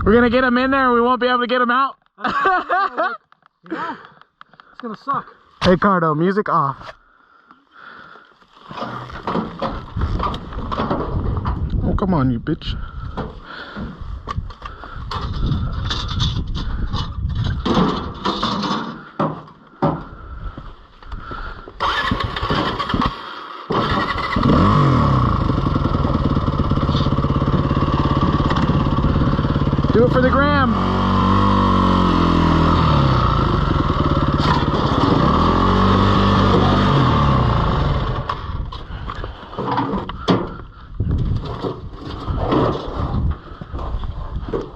We're gonna get him in there and we won't be able to get him out. Yeah, it's gonna suck. Hey Cardo, music off. Oh, come on, you bitch. Do it for the gram.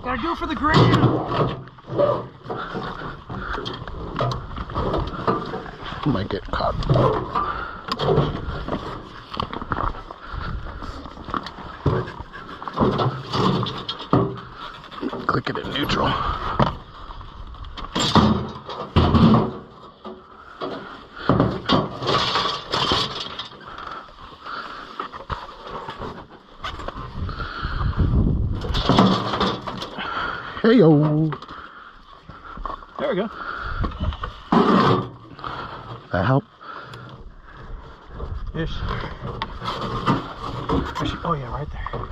Gotta do it for the gram. Might get caught. Click it in neutral. Hey yo. There we go. That help? Ish. Oh yeah, right there.